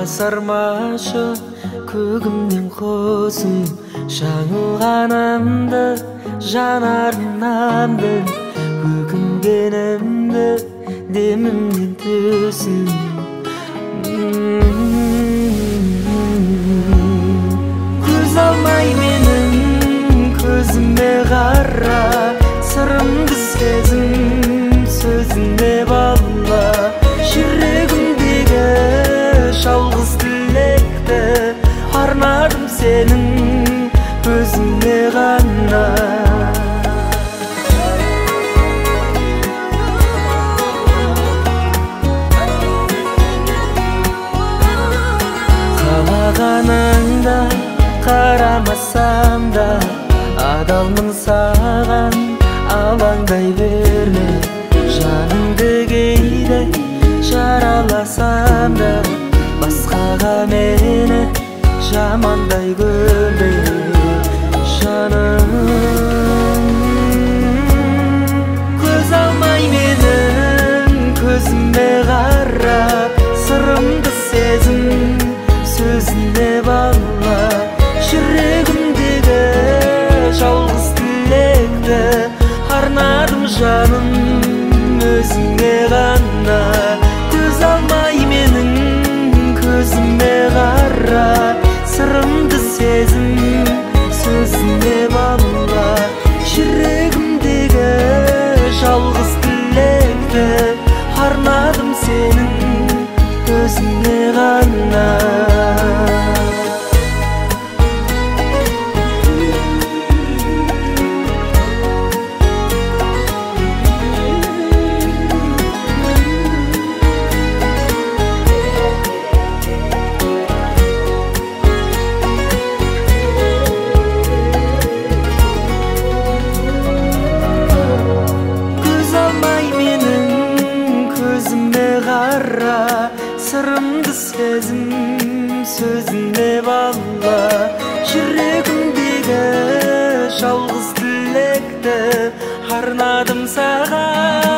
sarmaşa kөгімнен қосым жаңылғанымды жанарымнанды өкінгенімді демімнен төсін көз алмай менің көзіме қара сырымды сезім сөзіне бала жүрегімдегі жалғыз тілекті арнадым сенің өзіңе ғана қалағаныңда қарамасам да адалмын саған алаңдай берме жаныңды кейде жараласам да басқаға мені жамандай көрме жаным көз алмай менің көзіме қара сырымды сезім сөзіне бала жүрегімдегі жалғыз тілекті арнадым жаным өзіңе ғана көз алмай менің көзіме қара сырымды сезім сөзіне бала жүрегімдегі жалғыз тілекті арнадым сенің өзіңе ғана сырымды сезім сөзіне бала жүрегімдегі жалғыз тілекті арнадым саған